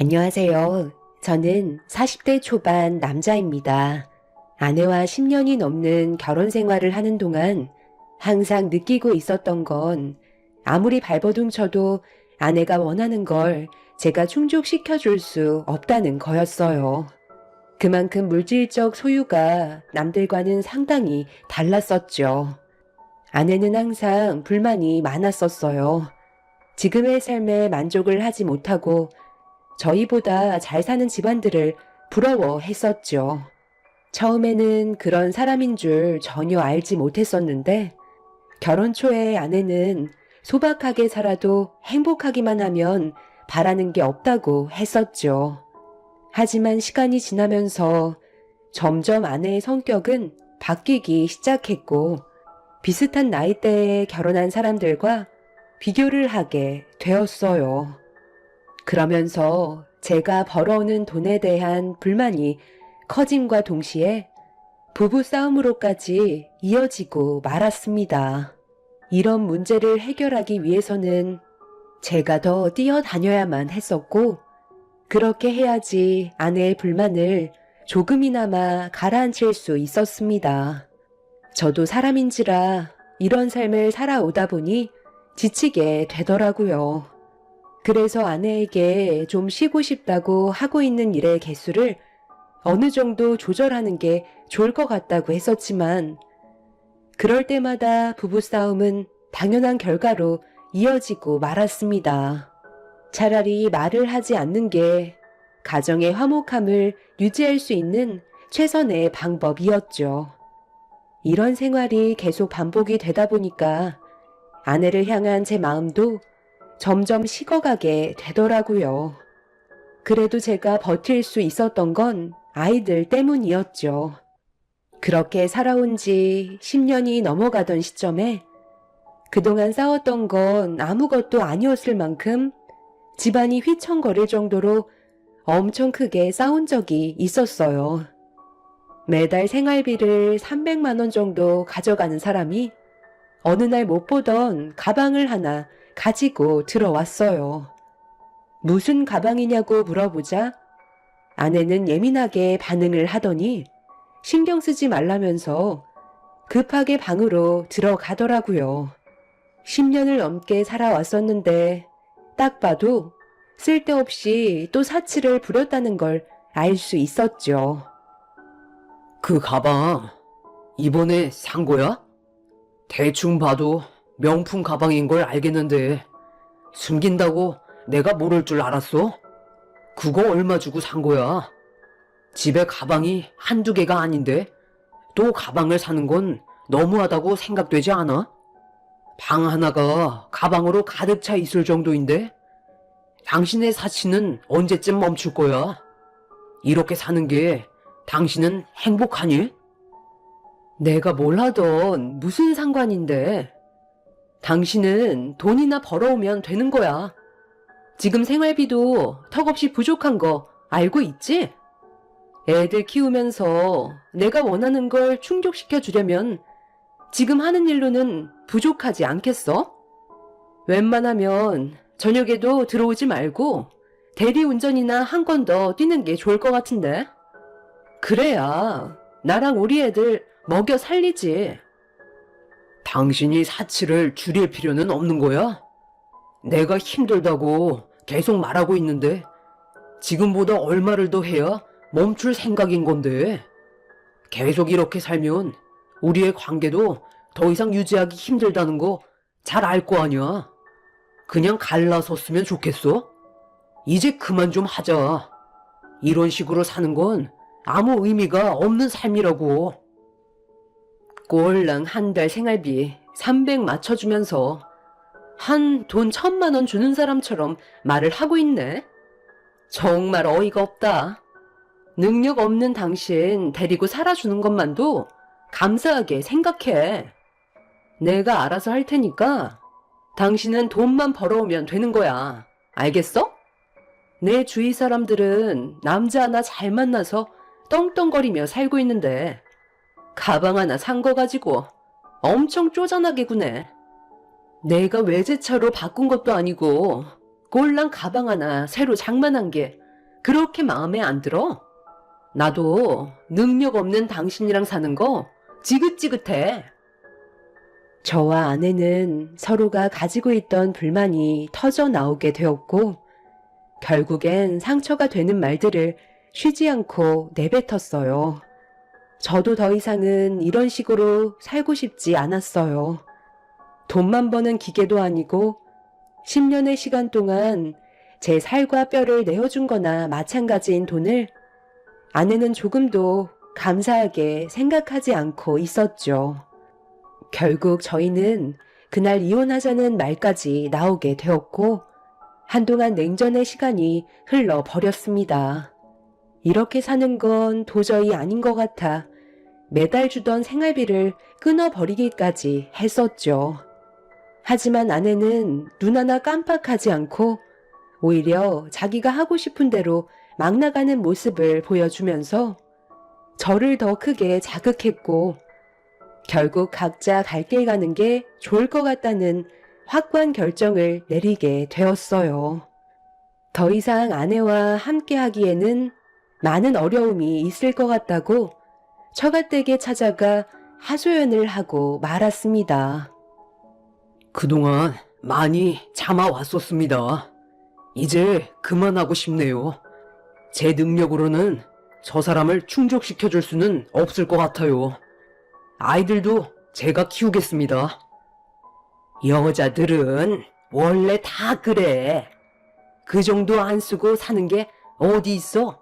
안녕하세요. 저는 40대 초반 남자입니다. 아내와 10년이 넘는 결혼 생활을 하는 동안 항상 느끼고 있었던 건 아무리 발버둥 쳐도 아내가 원하는 걸 제가 충족시켜 줄 수 없다는 거였어요. 그만큼 물질적 소유가 남들과는 상당히 달랐었죠. 아내는 항상 불만이 많았었어요. 지금의 삶에 만족을 하지 못하고 저희보다 잘 사는 집안들을 부러워했었죠. 처음에는 그런 사람인 줄 전혀 알지 못했었는데 결혼 초에 아내는 소박하게 살아도 행복하기만 하면 바라는 게 없다고 했었죠. 하지만 시간이 지나면서 점점 아내의 성격은 바뀌기 시작했고 비슷한 나이대에 결혼한 사람들과 비교를 하게 되었어요. 그러면서 제가 벌어오는 돈에 대한 불만이 커짐과 동시에 부부싸움으로까지 이어지고 말았습니다. 이런 문제를 해결하기 위해서는 제가 더 뛰어다녀야만 했었고, 그렇게 해야지 아내의 불만을 조금이나마 가라앉힐 수 있었습니다. 저도 사람인지라 이런 삶을 살아오다 보니 지치게 되더라고요. 그래서 아내에게 좀 쉬고 싶다고 하고 있는 일의 개수를 어느 정도 조절하는 게 좋을 것 같다고 했었지만 그럴 때마다 부부싸움은 당연한 결과로 이어지고 말았습니다. 차라리 말을 하지 않는 게 가정의 화목함을 유지할 수 있는 최선의 방법이었죠. 이런 생활이 계속 반복이 되다 보니까 아내를 향한 제 마음도 점점 식어가게 되더라고요. 그래도 제가 버틸 수 있었던 건 아이들 때문이었죠. 그렇게 살아온 지 10년이 넘어가던 시점에 그동안 싸웠던 건 아무것도 아니었을 만큼 집안이 휘청거릴 정도로 엄청 크게 싸운 적이 있었어요. 매달 생활비를 300만 원 정도 가져가는 사람이 어느 날 못 보던 가방을 하나 가지고 들어왔어요. 무슨 가방이냐고 물어보자 아내는 예민하게 반응을 하더니 신경 쓰지 말라면서 급하게 방으로 들어가더라고요. 10년을 넘게 살아왔었는데 딱 봐도 쓸데없이 또 사치를 부렸다는 걸 알 수 있었죠. 그 가방 이번에 산 거야? 대충 봐도 명품 가방인 걸 알겠는데 숨긴다고 내가 모를 줄 알았어? 그거 얼마 주고 산 거야? 집에 가방이 한두 개가 아닌데 또 가방을 사는 건 너무하다고 생각되지 않아? 방 하나가 가방으로 가득 차 있을 정도인데 당신의 사치는 언제쯤 멈출 거야? 이렇게 사는 게 당신은 행복하니? 내가 뭘 하던 무슨 상관인데. 당신은 돈이나 벌어오면 되는 거야. 지금 생활비도 턱없이 부족한 거 알고 있지? 애들 키우면서 내가 원하는 걸 충족시켜 주려면 지금 하는 일로는 부족하지 않겠어? 웬만하면 저녁에도 들어오지 말고 대리운전이나 한 건 더 뛰는 게 좋을 것 같은데. 그래야 나랑 우리 애들 먹여 살리지. 당신이 사치를 줄일 필요는 없는 거야? 내가 힘들다고 계속 말하고 있는데 지금보다 얼마를 더 해야 멈출 생각인 건데 계속 이렇게 살면 우리의 관계도 더 이상 유지하기 힘들다는 거 잘 알 거 아니야. 그냥 갈라섰으면 좋겠어? 이제 그만 좀 하자. 이런 식으로 사는 건 아무 의미가 없는 삶이라고. 꼴랑 한 달 생활비 300 맞춰주면서 한 돈 1,000만 원 주는 사람처럼 말을 하고 있네. 정말 어이가 없다. 능력 없는 당신 데리고 살아주는 것만도 감사하게 생각해. 내가 알아서 할 테니까 당신은 돈만 벌어오면 되는 거야. 알겠어? 내 주위 사람들은 남자 하나 잘 만나서 떵떵거리며 살고 있는데 가방 하나 산 거 가지고 엄청 쪼잔하게 구네. 내가 외제차로 바꾼 것도 아니고 꼴랑 가방 하나 새로 장만한 게 그렇게 마음에 안 들어? 나도 능력 없는 당신이랑 사는 거 지긋지긋해. 저와 아내는 서로가 가지고 있던 불만이 터져 나오게 되었고, 결국엔 상처가 되는 말들을 쉬지 않고 내뱉었어요. 저도 더 이상은 이런 식으로 살고 싶지 않았어요. 돈만 버는 기계도 아니고 10년의 시간 동안 제 살과 뼈를 내어준 거나 마찬가지인 돈을 아내는 조금도 감사하게 생각하지 않고 있었죠. 결국 저희는 그날 이혼하자는 말까지 나오게 되었고, 한동안 냉전의 시간이 흘러버렸습니다. 이렇게 사는 건 도저히 아닌 것 같아 매달 주던 생활비를 끊어버리기까지 했었죠. 하지만 아내는 눈 하나 깜빡하지 않고 오히려 자기가 하고 싶은 대로 막 나가는 모습을 보여주면서 저를 더 크게 자극했고, 결국 각자 갈 길 가는 게 좋을 것 같다는 확고한 결정을 내리게 되었어요. 더 이상 아내와 함께 하기에는 많은 어려움이 있을 것 같다고 처갓댁에 찾아가 하소연을 하고 말았습니다. 그동안 많이 참아왔었습니다. 이제 그만하고 싶네요. 제 능력으로는 저 사람을 충족시켜줄 수는 없을 것 같아요. 아이들도 제가 키우겠습니다. 여자들은 원래 다 그래. 그 정도 안 쓰고 사는 게 어디 있어?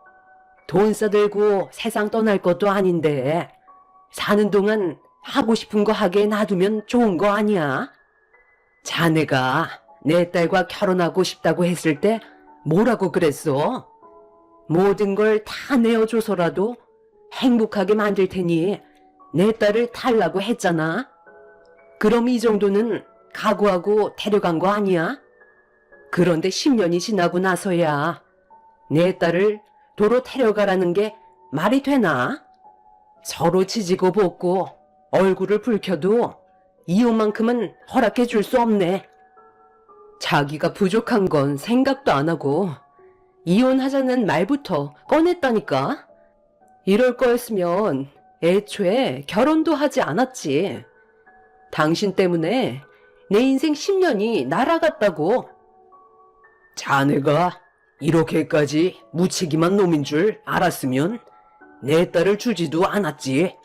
돈 싸들고 세상 떠날 것도 아닌데 사는 동안 하고 싶은 거 하게 놔두면 좋은 거 아니야? 자네가 내 딸과 결혼하고 싶다고 했을 때 뭐라고 그랬어? 모든 걸 다 내어줘서라도 행복하게 만들 테니 내 딸을 달라고 했잖아. 그럼 이 정도는 각오하고 데려간 거 아니야? 그런데 10년이 지나고 나서야 내 딸을 도로 데려가라는 게 말이 되나? 서로 지지고 볶고 얼굴을 붉혀도 이혼만큼은 허락해 줄 수 없네. 자기가 부족한 건 생각도 안 하고 이혼하자는 말부터 꺼냈다니까. 이럴 거였으면 애초에 결혼도 하지 않았지. 당신 때문에 내 인생 10년이 날아갔다고. 자네가 이렇게까지 무책임한 놈인 줄 알았으면 내 딸을 주지도 않았지.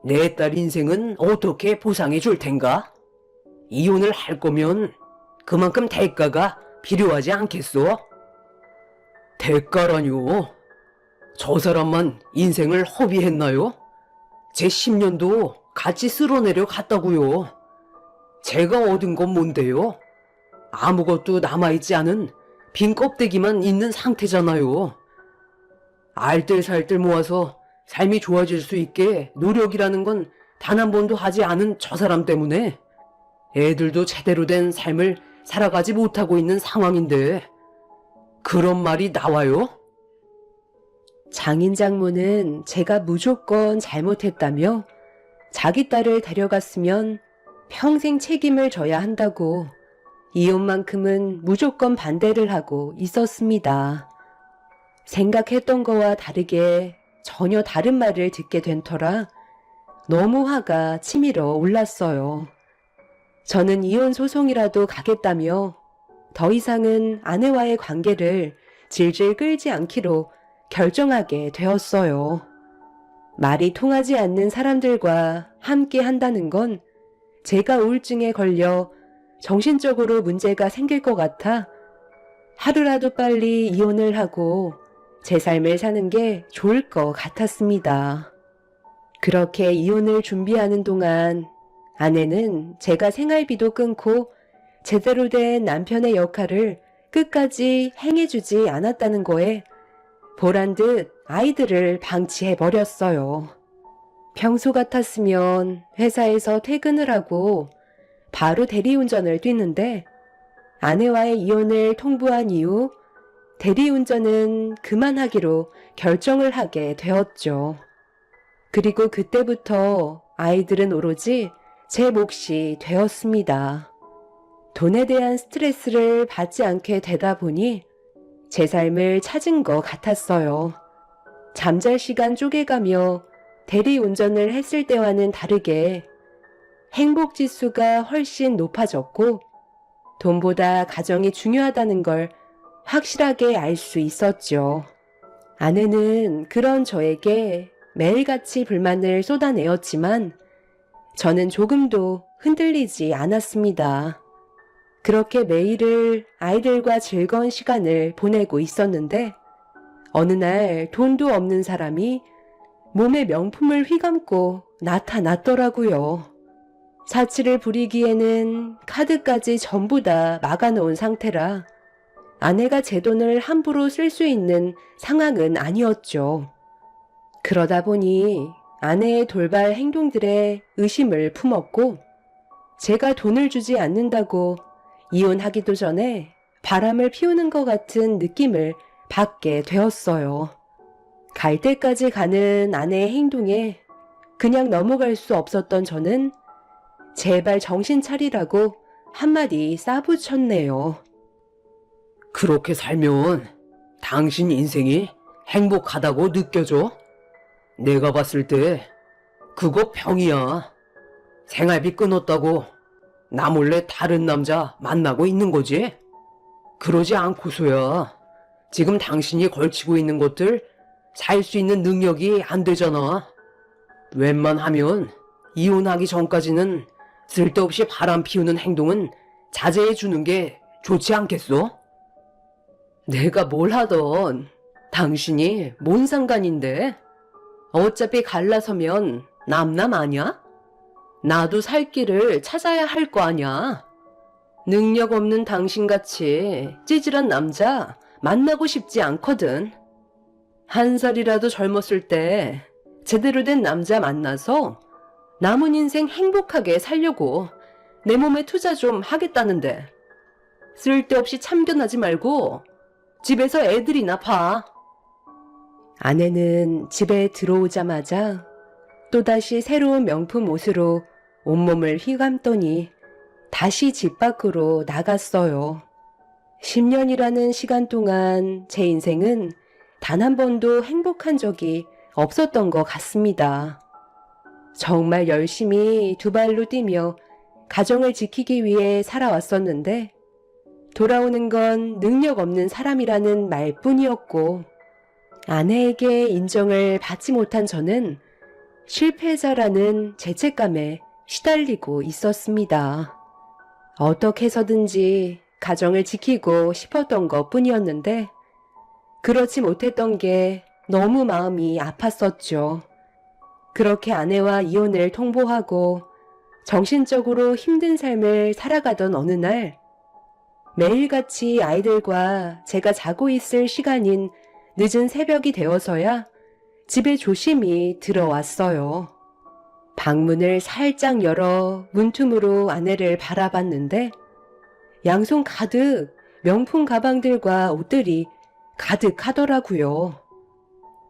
내 딸 인생은 어떻게 보상해 줄 텐가? 이혼을 할 거면 그만큼 대가가 필요하지 않겠소? 대가라뇨? 저 사람만 인생을 허비했나요? 제 10년도 같이 쓸어내려 갔다고요. 제가 얻은 건 뭔데요? 아무것도 남아있지 않은 빈 껍데기만 있는 상태잖아요. 알뜰살뜰 모아서 삶이 좋아질 수 있게 노력이라는 건 단 한 번도 하지 않은 저 사람 때문에 애들도 제대로 된 삶을 살아가지 못하고 있는 상황인데 그런 말이 나와요? 장인 장모는 제가 무조건 잘못했다며 자기 딸을 데려갔으면 평생 책임을 져야 한다고 이혼만큼은 무조건 반대를 하고 있었습니다. 생각했던 거와 다르게 전혀 다른 말을 듣게 된 터라 너무 화가 치밀어 올랐어요. 저는 이혼 소송이라도 가겠다며 더 이상은 아내와의 관계를 질질 끌지 않기로 결정하게 되었어요. 말이 통하지 않는 사람들과 함께 한다는 건 제가 우울증에 걸려 정신적으로 문제가 생길 것 같아 하루라도 빨리 이혼을 하고 제 삶을 사는 게 좋을 것 같았습니다. 그렇게 이혼을 준비하는 동안 아내는 제가 생활비도 끊고 제대로 된 남편의 역할을 끝까지 행해주지 않았다는 거에 보란 듯 아이들을 방치해버렸어요. 평소 같았으면 회사에서 퇴근을 하고 바로 대리운전을 뛰는데 아내와의 이혼을 통보한 이후 대리운전은 그만하기로 결정을 하게 되었죠. 그리고 그때부터 아이들은 오로지 제 몫이 되었습니다. 돈에 대한 스트레스를 받지 않게 되다 보니 제 삶을 찾은 것 같았어요. 잠잘 시간 쪼개가며 대리운전을 했을 때와는 다르게 행복 지수가 훨씬 높아졌고 돈보다 가정이 중요하다는 걸 확실하게 알 수 있었죠. 아내는 그런 저에게 매일같이 불만을 쏟아내었지만 저는 조금도 흔들리지 않았습니다. 그렇게 매일을 아이들과 즐거운 시간을 보내고 있었는데 어느 날 돈도 없는 사람이 몸에 명품을 휘감고 나타났더라고요. 사치를 부리기에는 카드까지 전부 다 막아놓은 상태라 아내가 제 돈을 함부로 쓸 수 있는 상황은 아니었죠. 그러다 보니 아내의 돌발 행동들에 의심을 품었고 제가 돈을 주지 않는다고 이혼하기도 전에 바람을 피우는 것 같은 느낌을 받게 되었어요. 갈 때까지 가는 아내의 행동에 그냥 넘어갈 수 없었던 저는 제발 정신 차리라고 한마디 싸붙였네요. 그렇게 살면 당신 인생이 행복하다고 느껴져? 내가 봤을 때 그거 병이야. 생활비 끊었다고 나 몰래 다른 남자 만나고 있는 거지? 그러지 않고서야 지금 당신이 걸치고 있는 것들 살 수 있는 능력이 안 되잖아. 웬만하면 이혼하기 전까지는 쓸데없이 바람 피우는 행동은 자제해 주는 게 좋지 않겠어? 내가 뭘 하던 당신이 뭔 상관인데? 어차피 갈라서면 남남 아냐? 나도 살 길을 찾아야 할 거 아냐? 능력 없는 당신같이 찌질한 남자 만나고 싶지 않거든. 한 살이라도 젊었을 때 제대로 된 남자 만나서 남은 인생 행복하게 살려고 내 몸에 투자 좀 하겠다는데 쓸데없이 참견하지 말고 집에서 애들이나 봐. 아내는 집에 들어오자마자 또다시 새로운 명품 옷으로 온몸을 휘감더니 다시 집 밖으로 나갔어요. 10년이라는 시간 동안 제 인생은 단 한 번도 행복한 적이 없었던 것 같습니다. 정말 열심히 두 발로 뛰며 가정을 지키기 위해 살아왔었는데 돌아오는 건 능력 없는 사람이라는 말뿐이었고 아내에게 인정을 받지 못한 저는 실패자라는 죄책감에 시달리고 있었습니다. 어떻게 해서든지 가정을 지키고 싶었던 것 뿐이었는데 그렇지 못했던 게 너무 마음이 아팠었죠. 그렇게 아내와 이혼을 통보하고 정신적으로 힘든 삶을 살아가던 어느 날 매일같이 아이들과 제가 자고 있을 시간인 늦은 새벽이 되어서야 집에 조심히 들어왔어요. 방문을 살짝 열어 문틈으로 아내를 바라봤는데 양손 가득 명품 가방들과 옷들이 가득하더라고요.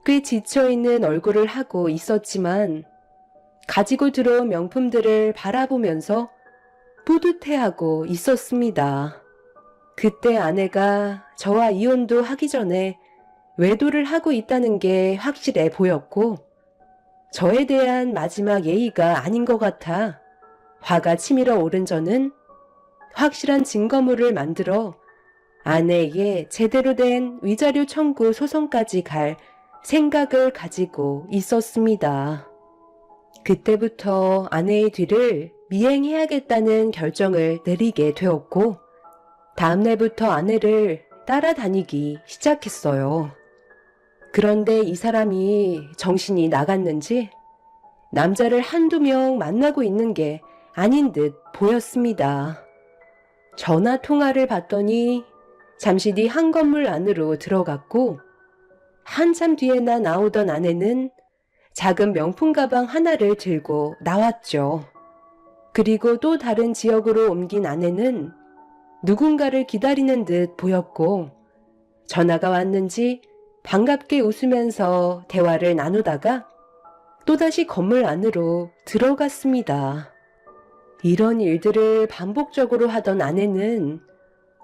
꽤 지쳐있는 얼굴을 하고 있었지만 가지고 들어온 명품들을 바라보면서 뿌듯해하고 있었습니다. 그때 아내가 저와 이혼도 하기 전에 외도를 하고 있다는 게 확실해 보였고 저에 대한 마지막 예의가 아닌 것 같아 화가 치밀어 오른 저는 확실한 증거물을 만들어 아내에게 제대로 된 위자료 청구 소송까지 갈 생각을 가지고 있었습니다. 그때부터 아내의 뒤를 미행해야겠다는 결정을 내리게 되었고 다음날부터 아내를 따라다니기 시작했어요. 그런데 이 사람이 정신이 나갔는지 남자를 한두 명 만나고 있는 게 아닌 듯 보였습니다. 전화 통화를 받더니 잠시 뒤 한 건물 안으로 들어갔고 한참 뒤에나 나오던 아내는 작은 명품 가방 하나를 들고 나왔죠. 그리고 또 다른 지역으로 옮긴 아내는 누군가를 기다리는 듯 보였고 전화가 왔는지 반갑게 웃으면서 대화를 나누다가 또다시 건물 안으로 들어갔습니다. 이런 일들을 반복적으로 하던 아내는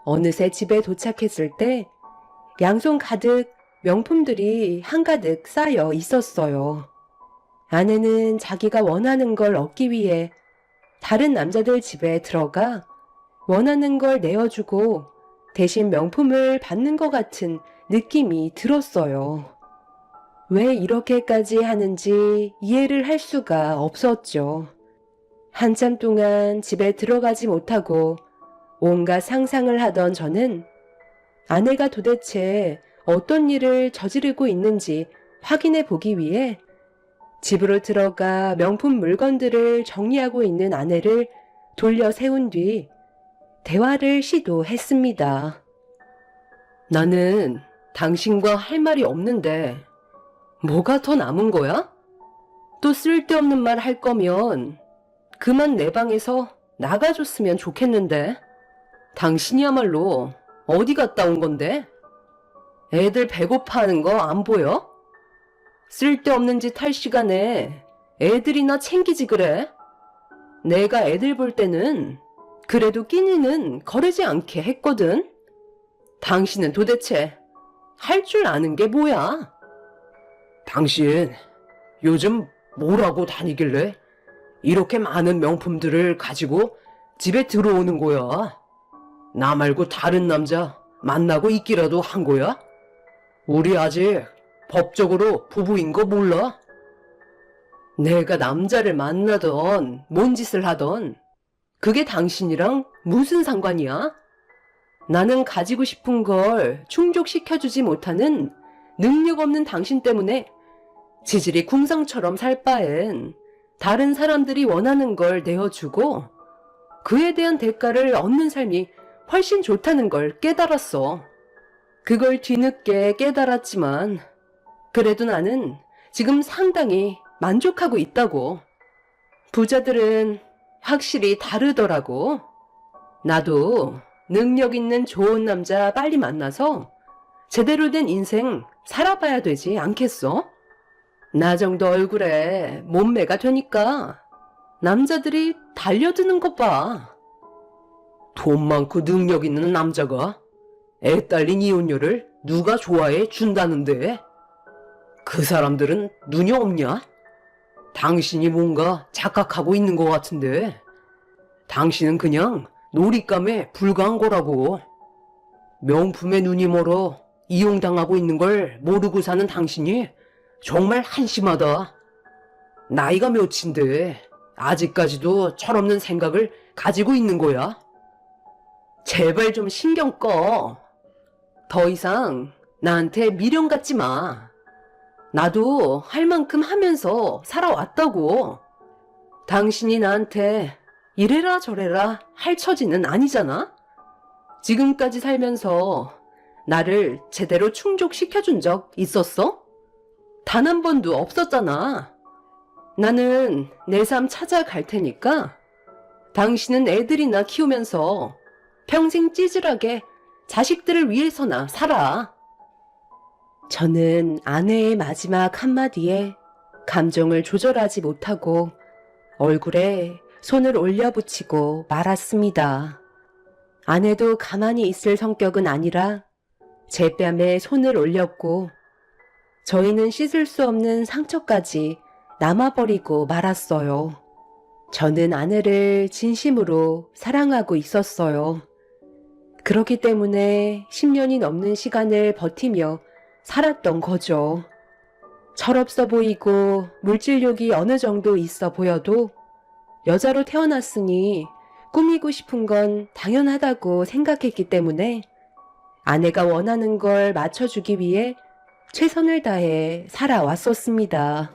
어느새 집에 도착했을 때 양손 가득 명품들이 한가득 쌓여 있었어요. 아내는 자기가 원하는 걸 얻기 위해 다른 남자들 집에 들어가 원하는 걸 내어주고 대신 명품을 받는 것 같은 느낌이 들었어요. 왜 이렇게까지 하는지 이해를 할 수가 없었죠. 한참 동안 집에 들어가지 못하고 온갖 상상을 하던 저는 아내가 도대체 어떤 일을 저지르고 있는지 확인해 보기 위해 집으로 들어가 명품 물건들을 정리하고 있는 아내를 돌려 세운 뒤 대화를 시도했습니다. 나는 당신과 할 말이 없는데 뭐가 더 남은 거야? 또 쓸데없는 말 할 거면 그만 내 방에서 나가줬으면 좋겠는데. 당신이야말로 어디 갔다 온 건데? 애들 배고파하는 거 안 보여? 쓸데없는 짓 할 시간에 애들이나 챙기지 그래? 내가 애들 볼 때는 그래도 끼니는 거르지 않게 했거든. 당신은 도대체 할 줄 아는 게 뭐야? 당신 요즘 뭘 하고 다니길래 이렇게 많은 명품들을 가지고 집에 들어오는 거야? 나 말고 다른 남자 만나고 있기라도 한 거야? 우리 아직 법적으로 부부인 거 몰라? 내가 남자를 만나던 뭔 짓을 하던 그게 당신이랑 무슨 상관이야? 나는 가지고 싶은 걸 충족시켜주지 못하는 능력 없는 당신 때문에 지질이 궁상처럼 살 바엔 다른 사람들이 원하는 걸 내어주고 그에 대한 대가를 얻는 삶이 훨씬 좋다는 걸 깨달았어. 그걸 뒤늦게 깨달았지만 그래도 나는 지금 상당히 만족하고 있다고. 부자들은 확실히 다르더라고. 나도 능력 있는 좋은 남자 빨리 만나서 제대로 된 인생 살아봐야 되지 않겠어? 나 정도 얼굴에 몸매가 되니까 남자들이 달려드는 것 봐. 돈 많고 능력 있는 남자가 애 딸린 이혼녀를 누가 좋아해 준다는데? 그 사람들은 눈이 없냐? 당신이 뭔가 착각하고 있는 것 같은데 당신은 그냥 놀잇감에 불과한 거라고. 명품에 눈이 멀어 이용당하고 있는 걸 모르고 사는 당신이 정말 한심하다. 나이가 몇인데 아직까지도 철없는 생각을 가지고 있는 거야? 제발 좀 신경 꺼. 더 이상 나한테 미련 갖지 마. 나도 할 만큼 하면서 살아왔다고. 당신이 나한테 이래라 저래라 할 처지는 아니잖아? 지금까지 살면서 나를 제대로 충족시켜준 적 있었어? 단 한 번도 없었잖아. 나는 내 삶 찾아갈 테니까 당신은 애들이나 키우면서 평생 찌질하게 자식들을 위해서나 살아. 저는 아내의 마지막 한마디에 감정을 조절하지 못하고 얼굴에 손을 올려붙이고 말았습니다. 아내도 가만히 있을 성격은 아니라 제 뺨에 손을 올렸고 저희는 씻을 수 없는 상처까지 남아버리고 말았어요. 저는 아내를 진심으로 사랑하고 있었어요. 그렇기 때문에 10년이 넘는 시간을 버티며 살았던 거죠. 철없어 보이고 물질욕이 어느 정도 있어 보여도 여자로 태어났으니 꾸미고 싶은 건 당연하다고 생각했기 때문에 아내가 원하는 걸 맞춰주기 위해 최선을 다해 살아왔었습니다.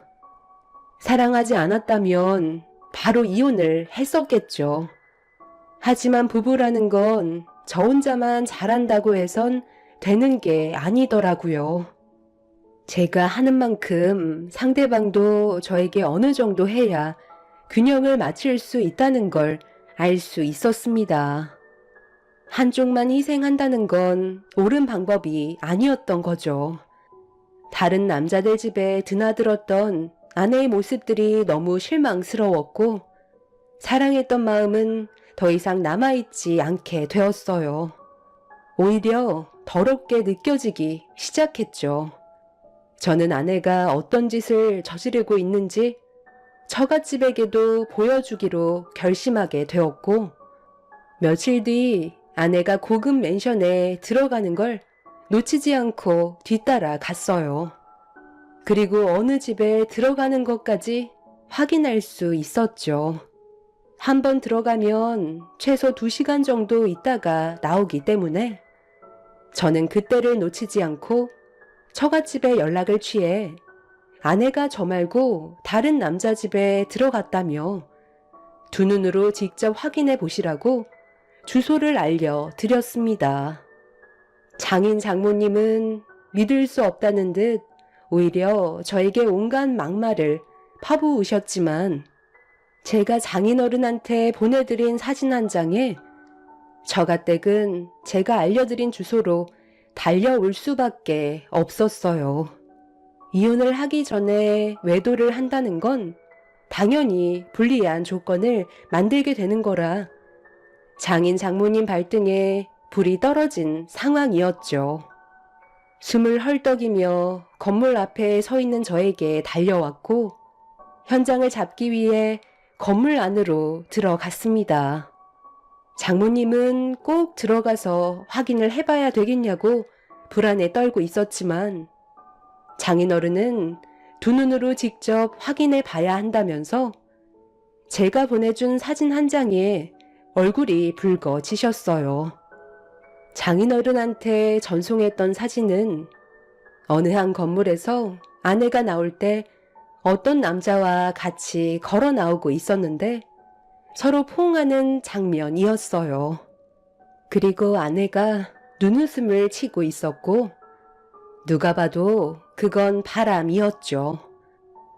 사랑하지 않았다면 바로 이혼을 했었겠죠. 하지만 부부라는 건 저 혼자만 잘한다고 해선 되는 게 아니더라고요. 제가 하는 만큼 상대방도 저에게 어느 정도 해야 균형을 맞출 수 있다는 걸 알 수 있었습니다. 한쪽만 희생한다는 건 옳은 방법이 아니었던 거죠. 다른 남자들 집에 드나들었던 아내의 모습들이 너무 실망스러웠고 사랑했던 마음은 더 이상 남아있지 않게 되었어요. 오히려 더럽게 느껴지기 시작했죠. 저는 아내가 어떤 짓을 저지르고 있는지 처갓집에게도 보여주기로 결심하게 되었고, 며칠 뒤 아내가 고급 맨션에 들어가는 걸 놓치지 않고 뒤따라 갔어요. 그리고 어느 집에 들어가는 것까지 확인할 수 있었죠. 한번 들어가면 최소 2시간 정도 있다가 나오기 때문에 저는 그때를 놓치지 않고 처갓집에 연락을 취해 아내가 저 말고 다른 남자 집에 들어갔다며 두 눈으로 직접 확인해 보시라고 주소를 알려드렸습니다. 장인 장모님은 믿을 수 없다는 듯 오히려 저에게 온갖 막말을 파부으셨지만, 제가 장인어른한테 보내드린 사진 한 장에 처가댁은 제가 알려드린 주소로 달려올 수밖에 없었어요. 이혼을 하기 전에 외도를 한다는 건 당연히 불리한 조건을 만들게 되는 거라 장인 장모님 발등에 불이 떨어진 상황이었죠. 숨을 헐떡이며 건물 앞에 서 있는 저에게 달려왔고 현장을 잡기 위해 건물 안으로 들어갔습니다. 장모님은 꼭 들어가서 확인을 해봐야 되겠냐고 불안에 떨고 있었지만 장인어른은 두 눈으로 직접 확인해 봐야 한다면서 제가 보내준 사진 한 장에 얼굴이 붉어지셨어요. 장인어른한테 전송했던 사진은 어느 한 건물에서 아내가 나올 때 어떤 남자와 같이 걸어 나오고 있었는데 서로 포옹하는 장면이었어요. 그리고 아내가 눈웃음을 치고 있었고 누가 봐도 그건 바람이었죠.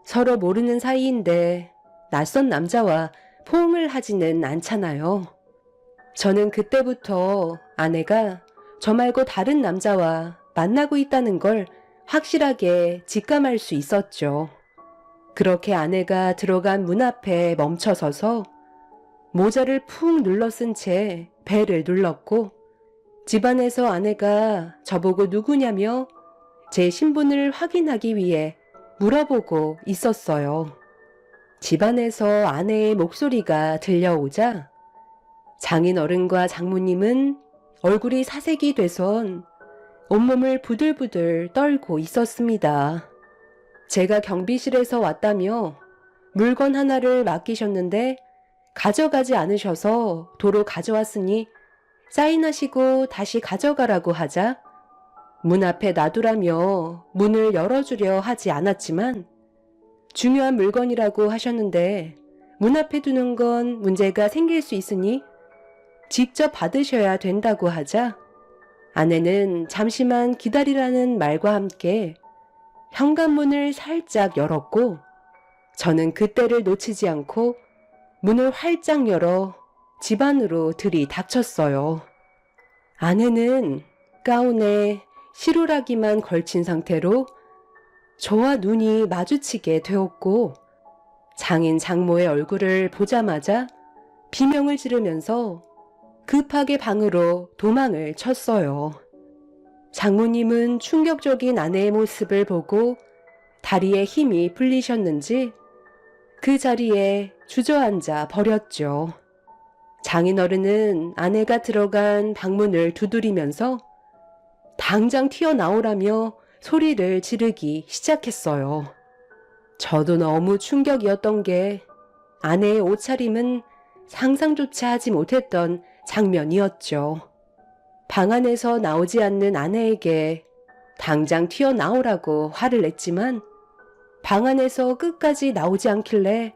서로 모르는 사이인데 낯선 남자와 포옹을 하지는 않잖아요. 저는 그때부터 아내가 저 말고 다른 남자와 만나고 있다는 걸 확실하게 직감할 수 있었죠. 그렇게 아내가 들어간 문 앞에 멈춰서서 모자를 푹 눌러 쓴 채 벨을 눌렀고 집안에서 아내가 저보고 누구냐며 제 신분을 확인하기 위해 물어보고 있었어요. 집안에서 아내의 목소리가 들려오자 장인어른과 장모님은 얼굴이 사색이 돼선 온몸을 부들부들 떨고 있었습니다. 제가 경비실에서 왔다며 물건 하나를 맡기셨는데 가져가지 않으셔서 도로 가져왔으니 사인하시고 다시 가져가라고 하자 문 앞에 놔두라며 문을 열어주려 하지 않았지만 중요한 물건이라고 하셨는데 문 앞에 두는 건 문제가 생길 수 있으니 직접 받으셔야 된다고 하자 아내는 잠시만 기다리라는 말과 함께 현관문을 살짝 열었고 저는 그때를 놓치지 않고 문을 활짝 열어 집 안으로 들이닥쳤어요. 아내는 가운에 시루라기만 걸친 상태로 저와 눈이 마주치게 되었고 장인 장모의 얼굴을 보자마자 비명을 지르면서 급하게 방으로 도망을 쳤어요. 장모님은 충격적인 아내의 모습을 보고 다리에 힘이 풀리셨는지 그 자리에 주저앉아 버렸죠. 장인어른은 아내가 들어간 방문을 두드리면서 당장 튀어나오라며 소리를 지르기 시작했어요. 저도 너무 충격이었던 게 아내의 옷차림은 상상조차 하지 못했던 장면이었죠. 방 안에서 나오지 않는 아내에게 당장 튀어나오라고 화를 냈지만 방 안에서 끝까지 나오지 않길래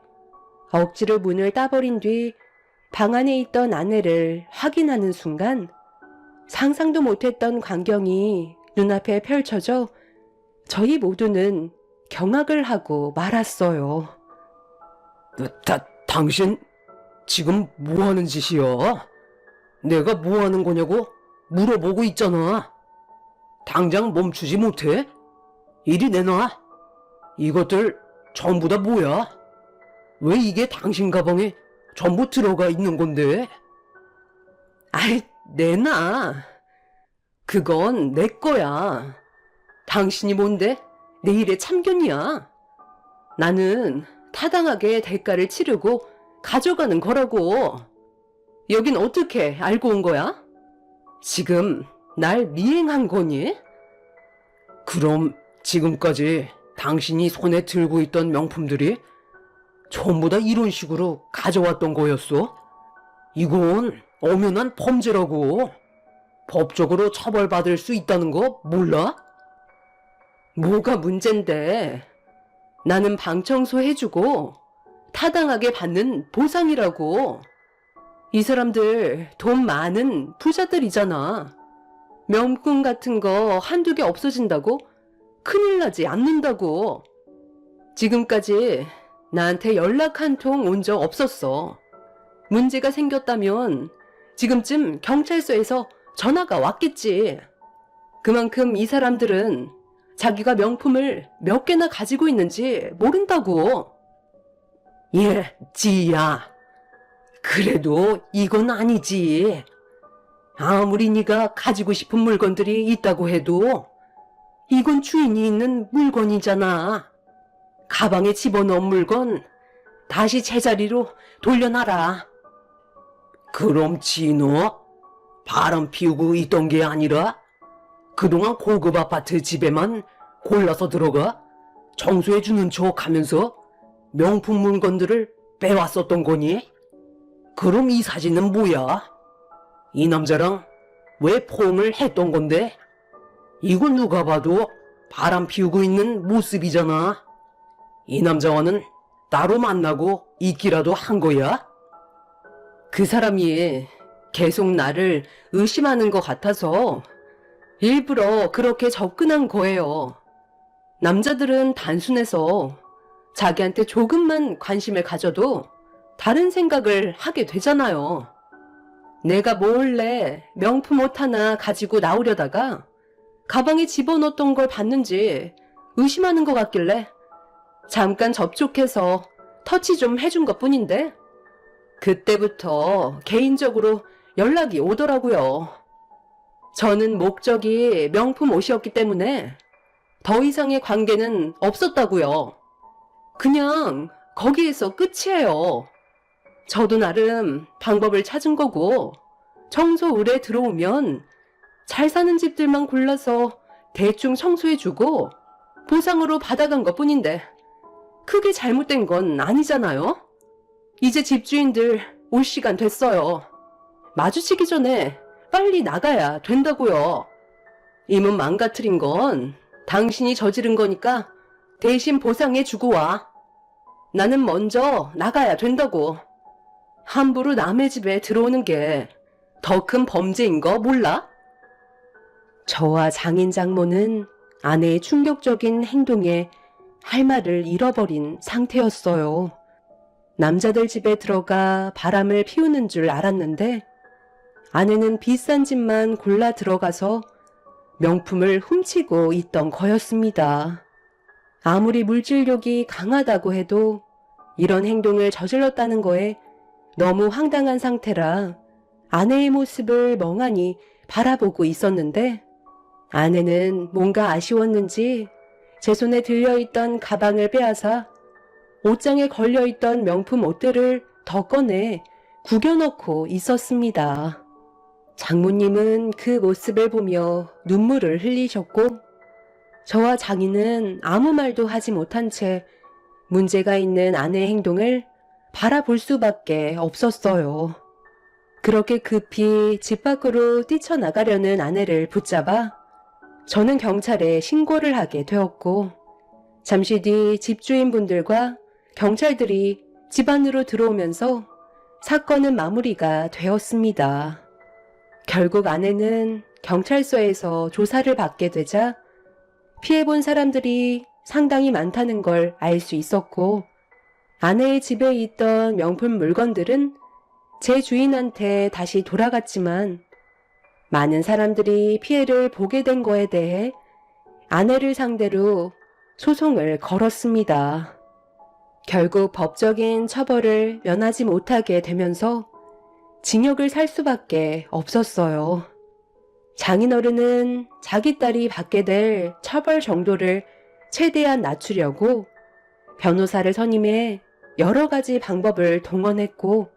억지로 문을 따버린 뒤 방 안에 있던 아내를 확인하는 순간 상상도 못했던 광경이 눈앞에 펼쳐져 저희 모두는 경악을 하고 말았어요. 당신 지금 뭐 하는 짓이야? 내가 뭐 하는 거냐고 물어보고 있잖아. 당장 멈추지 못해? 이리 내놔. 이것들 전부 다 뭐야? 왜 이게 당신 가방에 전부 들어가 있는 건데? 아이, 내놔. 그건 내 거야. 당신이 뭔데? 내 일에 참견이야. 나는 타당하게 대가를 치르고 가져가는 거라고. 여긴 어떻게 알고 온 거야? 지금 날 미행한 거니? 그럼 지금까지 당신이 손에 들고 있던 명품들이 전부 다 이런 식으로 가져왔던 거였어? 이건 엄연한 범죄라고. 법적으로 처벌받을 수 있다는 거 몰라? 뭐가 문젠데? 나는 방 청소해주고 타당하게 받는 보상이라고. 이 사람들 돈 많은 부자들이잖아. 명품 같은 거 한두 개 없어진다고 큰일 나지 않는다고. 지금까지 나한테 연락 한 통 온 적 없었어. 문제가 생겼다면 지금쯤 경찰서에서 전화가 왔겠지. 그만큼 이 사람들은 자기가 명품을 몇 개나 가지고 있는지 모른다고. 예, 지희야. 그래도 이건 아니지. 아무리 네가 가지고 싶은 물건들이 있다고 해도 이건 주인이 있는 물건이잖아. 가방에 집어넣은 물건 다시 제자리로 돌려놔라. 그럼 진호 바람 피우고 있던 게 아니라 그동안 고급 아파트 집에만 골라서 들어가 청소해주는 척 하면서 명품 물건들을 빼왔었던 거니? 그럼 이 사진은 뭐야? 이 남자랑 왜 포옹을 했던 건데? 이건 누가 봐도 바람 피우고 있는 모습이잖아. 이 남자와는 따로 만나고 있기라도 한 거야? 그 사람이 계속 나를 의심하는 것 같아서 일부러 그렇게 접근한 거예요. 남자들은 단순해서 자기한테 조금만 관심을 가져도 다른 생각을 하게 되잖아요. 내가 몰래 명품 옷 하나 가지고 나오려다가 가방에 집어넣었던 걸 봤는지 의심하는 것 같길래 잠깐 접촉해서 터치 좀 해준 것 뿐인데 그때부터 개인적으로 연락이 오더라고요. 저는 목적이 명품 옷이었기 때문에 더 이상의 관계는 없었다고요. 그냥 거기에서 끝이에요. 저도 나름 방법을 찾은 거고 청소 의뢰 들어오면 잘 사는 집들만 골라서 대충 청소해주고 보상으로 받아간 것 뿐인데 크게 잘못된 건 아니잖아요. 이제 집주인들 올 시간 됐어요. 마주치기 전에 빨리 나가야 된다고요. 이 문 망가뜨린 건 당신이 저지른 거니까 대신 보상해주고 와. 나는 먼저 나가야 된다고. 함부로 남의 집에 들어오는 게 더 큰 범죄인 거 몰라? 저와 장인 장모는 아내의 충격적인 행동에 할 말을 잃어버린 상태였어요. 남자들 집에 들어가 바람을 피우는 줄 알았는데 아내는 비싼 집만 골라 들어가서 명품을 훔치고 있던 거였습니다. 아무리 물질욕이 강하다고 해도 이런 행동을 저질렀다는 거에 너무 황당한 상태라 아내의 모습을 멍하니 바라보고 있었는데 아내는 뭔가 아쉬웠는지 제 손에 들려있던 가방을 빼앗아 옷장에 걸려있던 명품 옷들을 더 꺼내 구겨넣고 있었습니다. 장모님은 그 모습을 보며 눈물을 흘리셨고 저와 장인은 아무 말도 하지 못한 채 문제가 있는 아내의 행동을 바라볼 수밖에 없었어요. 그렇게 급히 집 밖으로 뛰쳐나가려는 아내를 붙잡아 저는 경찰에 신고를 하게 되었고 잠시 뒤 집주인분들과 경찰들이 집 안으로 들어오면서 사건은 마무리가 되었습니다. 결국 아내는 경찰서에서 조사를 받게 되자 피해본 사람들이 상당히 많다는 걸 알 수 있었고 아내의 집에 있던 명품 물건들은 제 주인한테 다시 돌아갔지만 많은 사람들이 피해를 보게 된 거에 대해 아내를 상대로 소송을 걸었습니다. 결국 법적인 처벌을 면하지 못하게 되면서 징역을 살 수밖에 없었어요. 장인어른은 자기 딸이 받게 될 처벌 정도를 최대한 낮추려고 변호사를 선임해 여러 가지 방법을 동원했고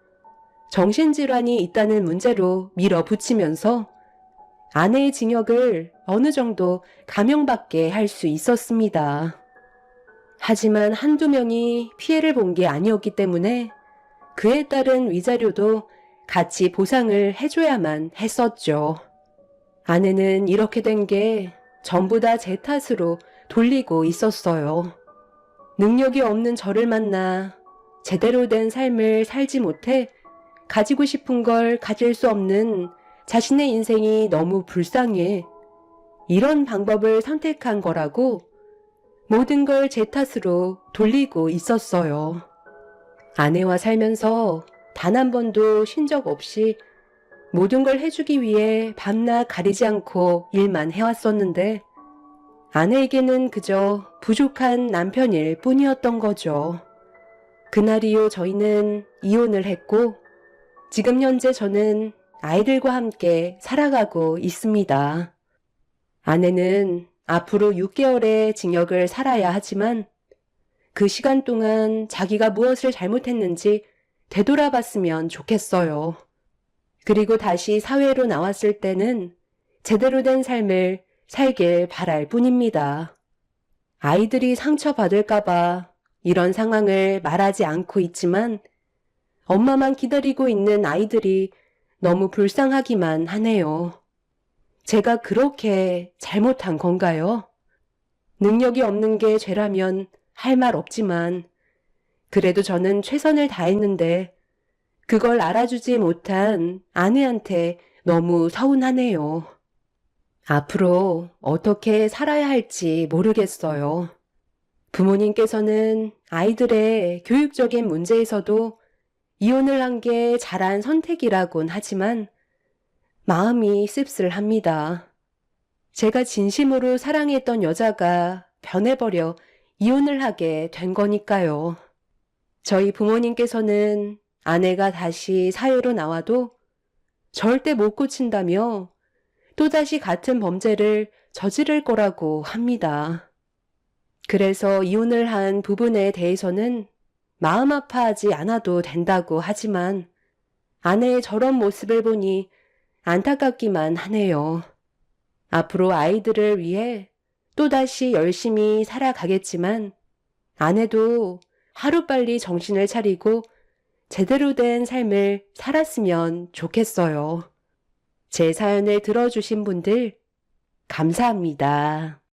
정신질환이 있다는 문제로 밀어붙이면서 아내의 징역을 어느 정도 감형받게 할 수 있었습니다. 하지만 한두 명이 피해를 본 게 아니었기 때문에 그에 따른 위자료도 같이 보상을 해줘야만 했었죠. 아내는 이렇게 된 게 전부 다 제 탓으로 돌리고 있었어요. 능력이 없는 저를 만나 제대로 된 삶을 살지 못해 가지고 싶은 걸 가질 수 없는 자신의 인생이 너무 불쌍해 이런 방법을 선택한 거라고 모든 걸 제 탓으로 돌리고 있었어요. 아내와 살면서 단 한 번도 쉰 적 없이 모든 걸 해주기 위해 밤낮 가리지 않고 일만 해왔었는데 아내에게는 그저 부족한 남편일 뿐이었던 거죠. 그날 이후 저희는 이혼을 했고 지금 현재 저는 아이들과 함께 살아가고 있습니다. 아내는 앞으로 6개월의 징역을 살아야 하지만 그 시간 동안 자기가 무엇을 잘못했는지 되돌아봤으면 좋겠어요. 그리고 다시 사회로 나왔을 때는 제대로 된 삶을 살길 바랄 뿐입니다. 아이들이 상처받을까봐 이런 상황을 말하지 않고 있지만 엄마만 기다리고 있는 아이들이 너무 불쌍하기만 하네요. 제가 그렇게 잘못한 건가요? 능력이 없는 게 죄라면 할 말 없지만 그래도 저는 최선을 다했는데 그걸 알아주지 못한 아내한테 너무 서운하네요. 앞으로 어떻게 살아야 할지 모르겠어요. 부모님께서는 아이들의 교육적인 문제에서도 이혼을 한 게 잘한 선택이라곤 하지만 마음이 씁쓸합니다. 제가 진심으로 사랑했던 여자가 변해버려 이혼을 하게 된 거니까요. 저희 부모님께서는 아내가 다시 사회로 나와도 절대 못 고친다며 또다시 같은 범죄를 저지를 거라고 합니다. 그래서 이혼을 한 부분에 대해서는 마음 아파하지 않아도 된다고 하지만 아내의 저런 모습을 보니 안타깝기만 하네요. 앞으로 아이들을 위해 또다시 열심히 살아가겠지만 아내도 하루빨리 정신을 차리고 제대로 된 삶을 살았으면 좋겠어요. 제 사연을 들어주신 분들 감사합니다.